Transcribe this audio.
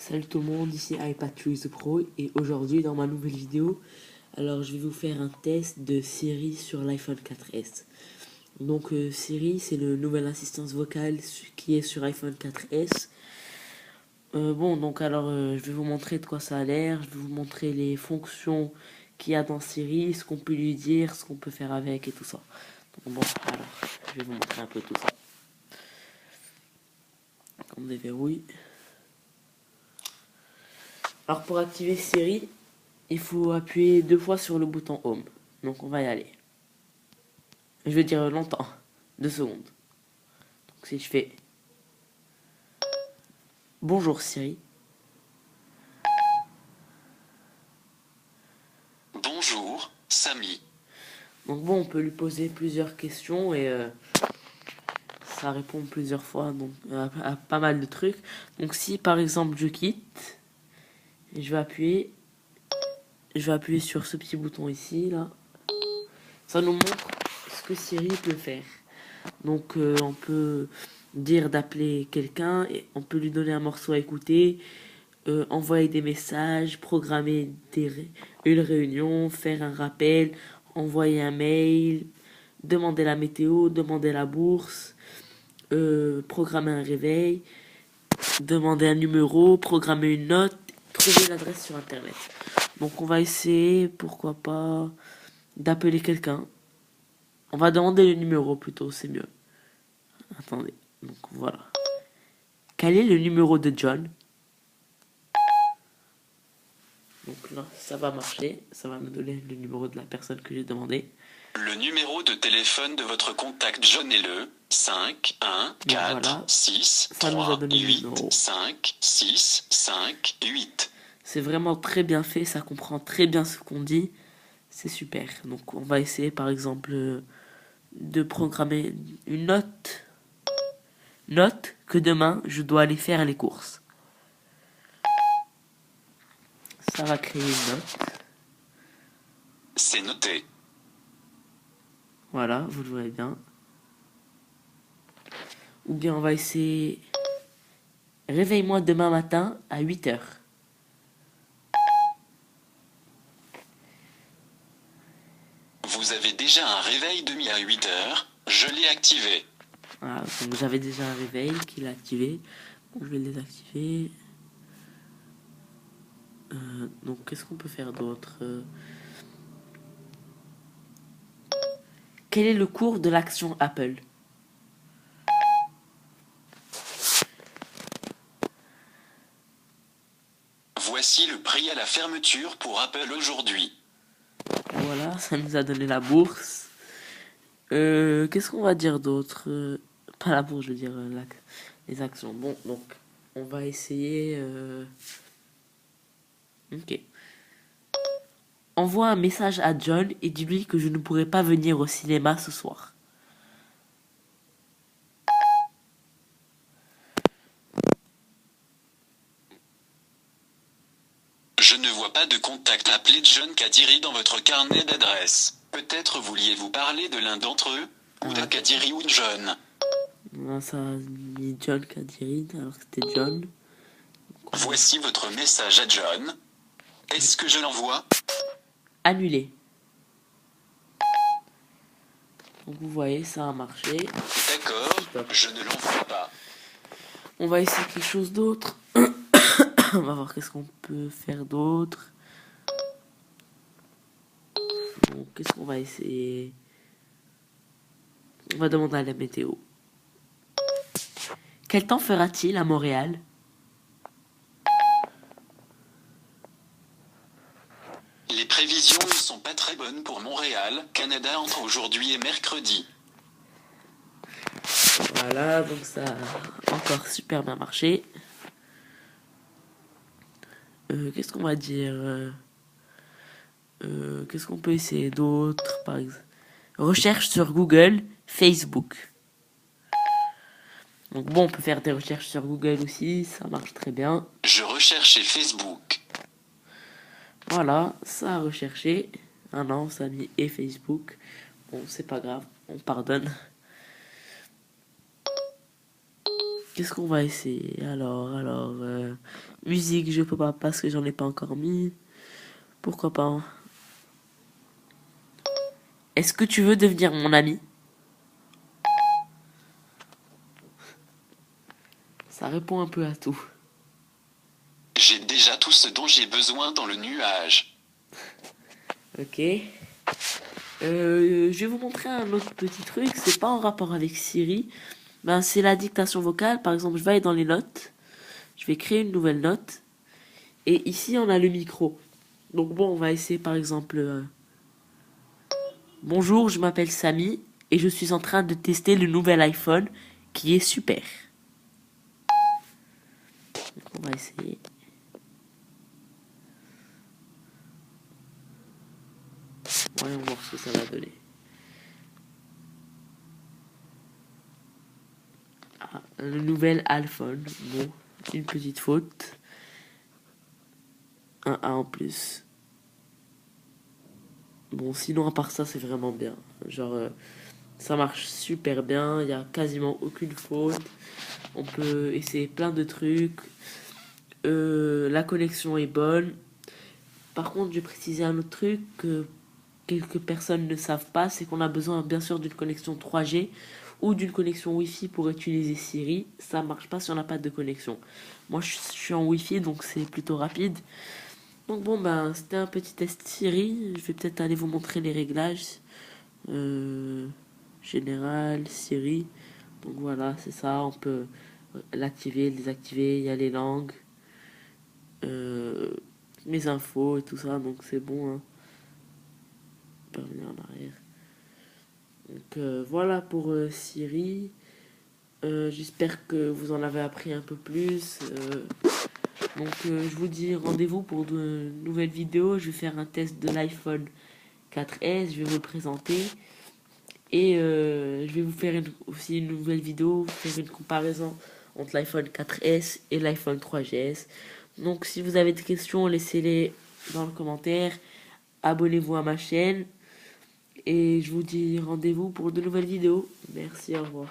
Salut tout le monde, ici iPad Choose Pro et aujourd'hui dans ma nouvelle vidéo, alors je vais vous faire un test de Siri sur l'iPhone 4S. Donc Siri, c'est le nouvel assistance vocale qui est sur iPhone 4S. Je vais vous montrer de quoi ça a l'air, je vais vous montrer les fonctions qu'il y a dans Siri, ce qu'on peut lui dire, ce qu'on peut faire avec et tout ça. Alors je vais vous montrer un peu tout ça. On déverrouille. Alors pour activer Siri, il faut appuyer 2 fois sur le bouton Home. Donc on va y aller. Je vais dire longtemps, 2 secondes. Donc si je fais Bonjour Siri. Bonjour, Samy. Donc bon, on peut lui poser plusieurs questions et ça répond plusieurs fois donc à pas mal de trucs. Donc si par exemple je quitte, je vais appuyer sur ce petit bouton ici là. Ça nous montre ce que Siri peut faire. Donc on peut dire d'appeler quelqu'un et on peut lui donner un morceau à écouter, envoyer des messages, programmer une réunion, faire un rappel, envoyer un mail, demander la météo, demander la bourse, programmer un réveil, demander un numéro, programmer une note, trouver l'adresse sur internet. Donc on va essayer, pourquoi pas, d'appeler quelqu'un. On va demander le numéro plutôt, c'est mieux. Attendez, donc voilà. Quel est le numéro de John? Donc là, ça va marcher. Ça va me donner le numéro de la personne que j'ai demandé. Le numéro de téléphone de votre contact John est le 5 1 4 voilà. 6 Ça nous a 3 donné le 8 numéro. 5 6 5 8. C'est vraiment très bien fait. Ça comprend très bien ce qu'on dit. C'est super. Donc on va essayer par exemple de programmer une note. Note que demain, je dois aller faire les courses. Ça va créer une note. C'est noté. Voilà, vous le voyez bien. Ou bien on va essayer... Réveille-moi demain matin à 8h. Vous avez déjà un réveil de nuit à 8 heures. Je l'ai activé. Voilà, donc j'avais déjà un réveil qui l'a activé. Bon, je vais le désactiver. Donc qu'est-ce qu'on peut faire d'autre? Quel est le cours de l'action Apple? Voici le prix à la fermeture pour Apple aujourd'hui. Voilà, ça nous a donné la bourse. Qu'est-ce qu'on va dire d'autre? Pas la bourse, je veux dire les actions. Bon, donc on va essayer... Ok. Envoie un message à John et dis-lui que je ne pourrai pas venir au cinéma ce soir. Je ne vois pas de contact appelé John Kadiri dans votre carnet d'adresses. Peut-être vouliez-vous parler de l'un d'entre eux, ou de Kadiri ou de John. Là, ça a mis John Kadiri alors que c'était John. Voici votre message à John. Est-ce que je l'envoie? Annulé. Donc vous voyez, ça a marché. D'accord, je ne l'envoie pas. On va essayer quelque chose d'autre. On va voir qu'est-ce qu'on peut faire d'autre. Bon, qu'est-ce qu'on va essayer? On va demander à la météo. Quel temps fera-t-il à Montréal? Les prévisions ne sont pas très bonnes pour Montréal, Canada entre aujourd'hui et mercredi. Voilà, donc ça a encore super bien marché. Qu'est-ce qu'on va dire? Qu'est-ce qu'on peut essayer d'autre, par exemple? Recherche sur Google, Facebook. Donc bon, on peut faire des recherches sur Google aussi, ça marche très bien. Je recherchais Facebook. Voilà, ça a recherché. Ah non, ça a mis et Facebook. Bon, c'est pas grave, on pardonne. Qu'est-ce qu'on va essayer? Alors, Musique, je peux pas parce que j'en ai pas encore mis. Pourquoi pas, hein. Est-ce que tu veux devenir mon ami? Ça répond un peu à tout. J'ai déjà tout ce dont j'ai besoin dans le nuage. Ok. Je vais vous montrer un autre petit truc. C'est pas en rapport avec Siri. Ben, c'est la dictation vocale. Par exemple, je vais aller dans les notes. Je vais créer une nouvelle note. Et ici, on a le micro. Donc bon, on va essayer par exemple... Bonjour, je m'appelle Samy et je suis en train de tester le nouvel iPhone qui est super. Donc, on va essayer. Voyons voir ce que ça va donner. Ah, le nouvel iPhone. Bon, une petite faute. Un A en plus. Bon, sinon à part ça, c'est vraiment bien. Genre, ça marche super bien. Il n'y a quasiment aucune faute. On peut essayer plein de trucs. La connexion est bonne. Par contre, je vais préciser un autre truc que quelques personnes ne savent pas, c'est qu'on a besoin bien sûr d'une connexion 3G ou d'une connexion Wi-Fi pour utiliser Siri. Ça marche pas si on n'a pas de connexion. Moi, je suis en Wi-Fi, donc c'est plutôt rapide. Donc bon, ben, c'était un petit test Siri. Je vais peut-être aller vous montrer les réglages. Général, Siri. Donc voilà, c'est ça. On peut l'activer, le désactiver. Il y a les langues. Mes infos et tout ça. Donc c'est bon, hein. On peut revenir en arrière. Donc voilà pour Siri. J'espère que vous en avez appris un peu plus. Donc je vous dis rendez-vous pour de nouvelles vidéos. Je vais faire un test de l'iPhone 4S. Je vais vous le présenter. Et je vais vous faire aussi une nouvelle vidéo, faire une comparaison entre l'iPhone 4S et l'iPhone 3GS. Donc si vous avez des questions, laissez-les dans le commentaire. Abonnez-vous à ma chaîne. Et je vous dis rendez-vous pour de nouvelles vidéos. Merci, au revoir.